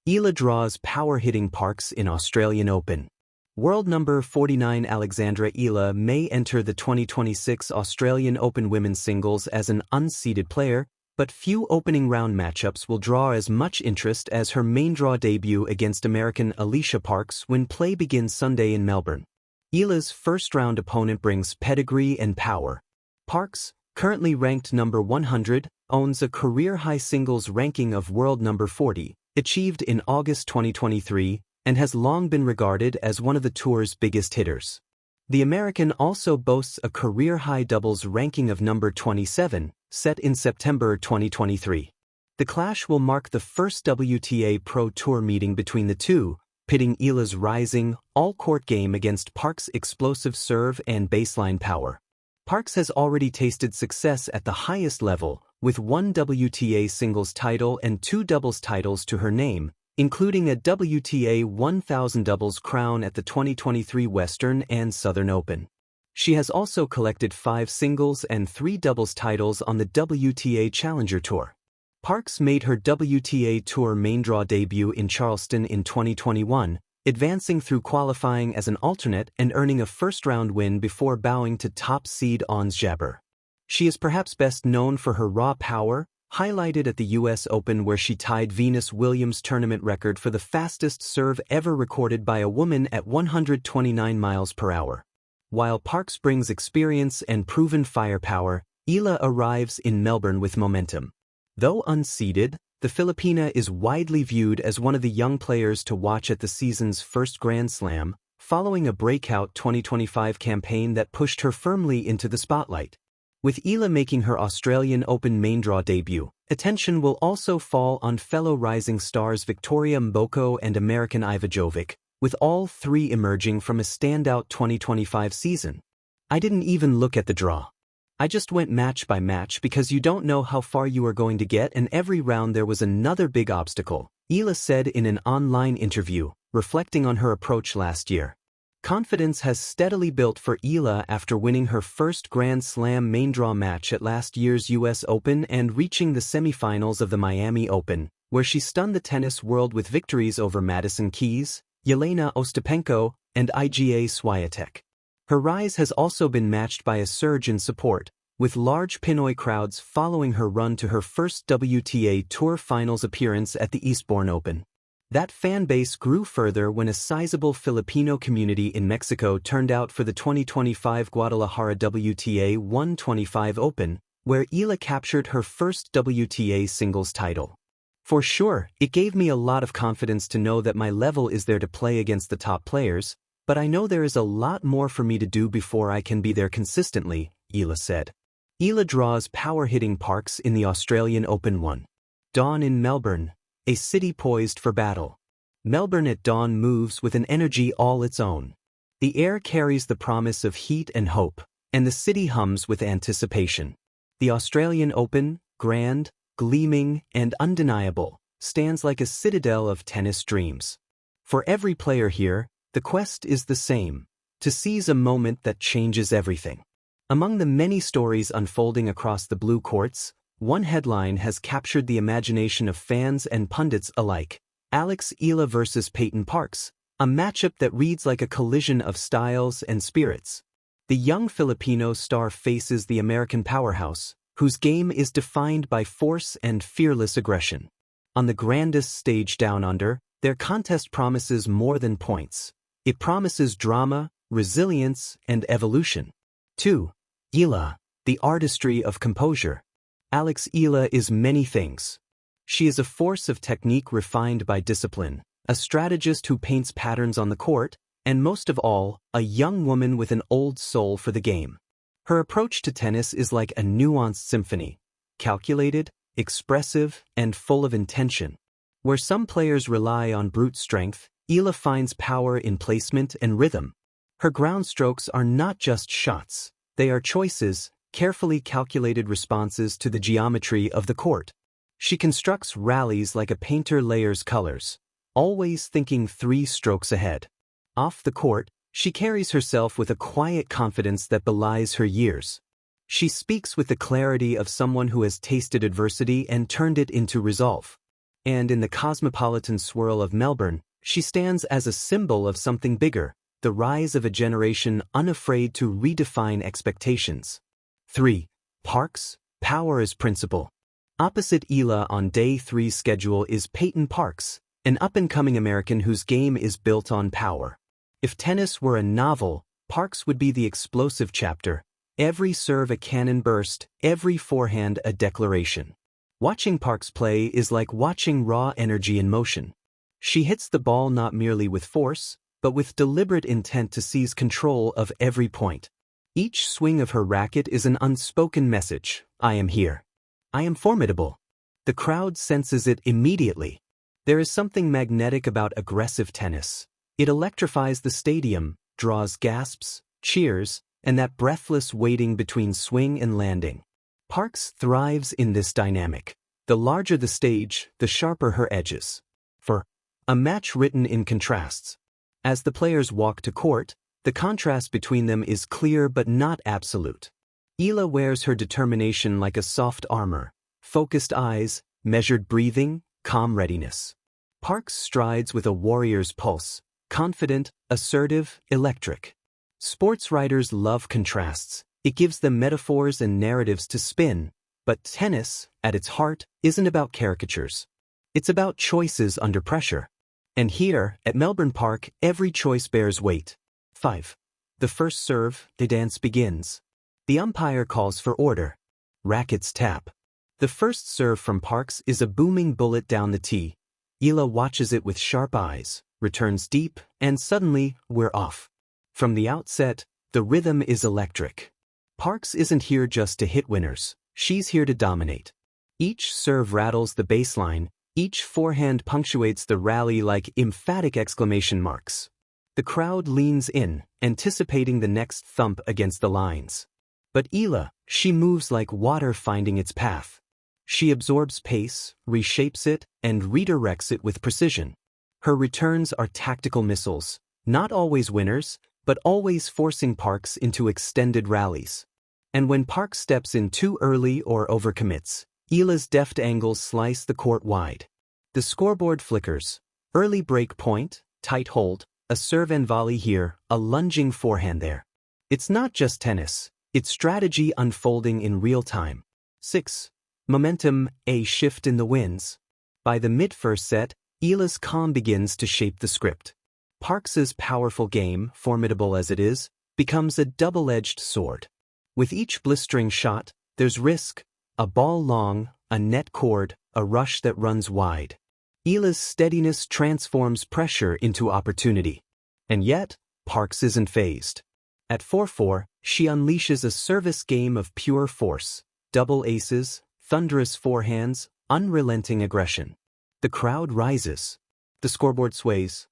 Eala draws power-hitting Parks in Australian Open. World number 49 Alexandra Eala may enter the 2026 Australian Open women's singles as an unseeded player, but few opening round matchups will draw as much interest as her main draw debut against American Alicia Parks when play begins Sunday in Melbourne. Eala's first-round opponent brings pedigree and power. Parks, currently ranked number 100, owns a career-high singles ranking of world number 40, achieved in August 2023, and has long been regarded as one of the tour's biggest hitters. The American also boasts a career-high doubles ranking of number 27, set in September 2023. The clash will mark the first WTA Pro Tour meeting between the two, pitting Eala's rising, all-court game against Parks' explosive serve and baseline power. Parks has already tasted success at the highest level, with one WTA singles title and two doubles titles to her name, including a WTA 1000 doubles crown at the 2023 Western and Southern Open. She has also collected 5 singles and 3 doubles titles on the WTA Challenger Tour. Parks made her WTA Tour main draw debut in Charleston in 2021, advancing through qualifying as an alternate and earning a first-round win before bowing to top seed Ons Jabeur. She is perhaps best known for her raw power, highlighted at the U.S. Open where she tied Venus Williams' tournament record for the fastest serve ever recorded by a woman at 129 miles per hour. While Parks brings experience and proven firepower, Eala arrives in Melbourne with momentum. Though unseeded, the Filipina is widely viewed as one of the young players to watch at the season's first Grand Slam, following a breakout 2025 campaign that pushed her firmly into the spotlight. With Eala making her Australian Open main draw debut, attention will also fall on fellow rising stars Victoria Mboko and American Ivanovic, with all three emerging from a standout 2025 season. I didn't even look at the draw. I just went match by match because you don't know how far you are going to get, and every round there was another big obstacle, Eala said in an online interview, reflecting on her approach last year. Confidence has steadily built for Eala after winning her first Grand Slam main draw match at last year's U.S. Open and reaching the semifinals of the Miami Open, where she stunned the tennis world with victories over Madison Keys, Yelena Ostapenko, and Iga Swiatek. Her rise has also been matched by a surge in support, with large Pinoy crowds following her run to her first WTA Tour Finals appearance at the Eastbourne Open. That fan base grew further when a sizable Filipino community in Mexico turned out for the 2025 Guadalajara WTA 125 Open, where Eala captured her first WTA singles title. For sure, it gave me a lot of confidence to know that my level is there to play against the top players, but I know there is a lot more for me to do before I can be there consistently, Eala said. Eala draws power-hitting Parks in the Australian Open 1. Dawn in Melbourne, a city poised for battle. Melbourne at dawn moves with an energy all its own. The air carries the promise of heat and hope, and the city hums with anticipation. The Australian Open, grand, gleaming, and undeniable, stands like a citadel of tennis dreams. For every player here, the quest is the same: to seize a moment that changes everything. Among the many stories unfolding across the blue courts, one headline has captured the imagination of fans and pundits alike: Alex Eala versus Peyton Parks, a matchup that reads like a collision of styles and spirits. The young Filipino star faces the American powerhouse, whose game is defined by force and fearless aggression. On the grandest stage down under, their contest promises more than points. It promises drama, resilience, and evolution. 2. Eala, the artistry of composure. Alex Eala is many things. She is a force of technique refined by discipline, a strategist who paints patterns on the court, and most of all, a young woman with an old soul for the game. Her approach to tennis is like a nuanced symphony, calculated, expressive, and full of intention. Where some players rely on brute strength, Eala finds power in placement and rhythm. Her ground strokes are not just shots, they are choices, carefully calculated responses to the geometry of the court. She constructs rallies like a painter layers colors, always thinking 3 strokes ahead. Off the court, she carries herself with a quiet confidence that belies her years. She speaks with the clarity of someone who has tasted adversity and turned it into resolve. And in the cosmopolitan swirl of Melbourne, she stands as a symbol of something bigger, the rise of a generation unafraid to redefine expectations. 3. Parks, power as principle. Opposite Eala on Day 3's schedule is Peyton Parks, an up-and-coming American whose game is built on power. If tennis were a novel, Parks would be the explosive chapter, every serve a cannon burst, every forehand a declaration. Watching Parks play is like watching raw energy in motion. She hits the ball not merely with force, but with deliberate intent to seize control of every point. Each swing of her racket is an unspoken message: I am here. I am formidable. The crowd senses it immediately. There is something magnetic about aggressive tennis. It electrifies the stadium, draws gasps, cheers, and that breathless waiting between swing and landing. Parks thrives in this dynamic. The larger the stage, the sharper her edges. For a match written in contrasts. As the players walk to court, the contrast between them is clear but not absolute. Eala wears her determination like a soft armor, focused eyes, measured breathing, calm readiness. Parks strides with a warrior's pulse, confident, assertive, electric. Sports writers love contrasts. It gives them metaphors and narratives to spin, but tennis, at its heart, isn't about caricatures. It's about choices under pressure. And here, at Melbourne Park, every choice bears weight. 5. The first serve, the dance begins. The umpire calls for order. Rackets tap. The first serve from Parks is a booming bullet down the tee. Eala watches it with sharp eyes, returns deep, and suddenly, we're off. From the outset, the rhythm is electric. Parks isn't here just to hit winners, she's here to dominate. Each serve rattles the baseline, each forehand punctuates the rally like emphatic exclamation marks. The crowd leans in, anticipating the next thump against the lines. But Eala, she moves like water finding its path. She absorbs pace, reshapes it, and redirects it with precision. Her returns are tactical missiles, not always winners, but always forcing Parks into extended rallies. And when Parks steps in too early or overcommits, Eala's deft angles slice the court wide. The scoreboard flickers. Early break point, tight hold, a serve and volley here, a lunging forehand there. It's not just tennis, it's strategy unfolding in real time. 6. Momentum, a shift in the winds. By the mid-first set, Eala's calm begins to shape the script. Parks's powerful game, formidable as it is, becomes a double-edged sword. With each blistering shot, there's risk, a ball long, a net cord, a rush that runs wide. Eala's steadiness transforms pressure into opportunity. And yet, Parks isn't fazed. At 4-4, she unleashes a service game of pure force, double aces, thunderous forehands, unrelenting aggression. The crowd rises. The scoreboard sways.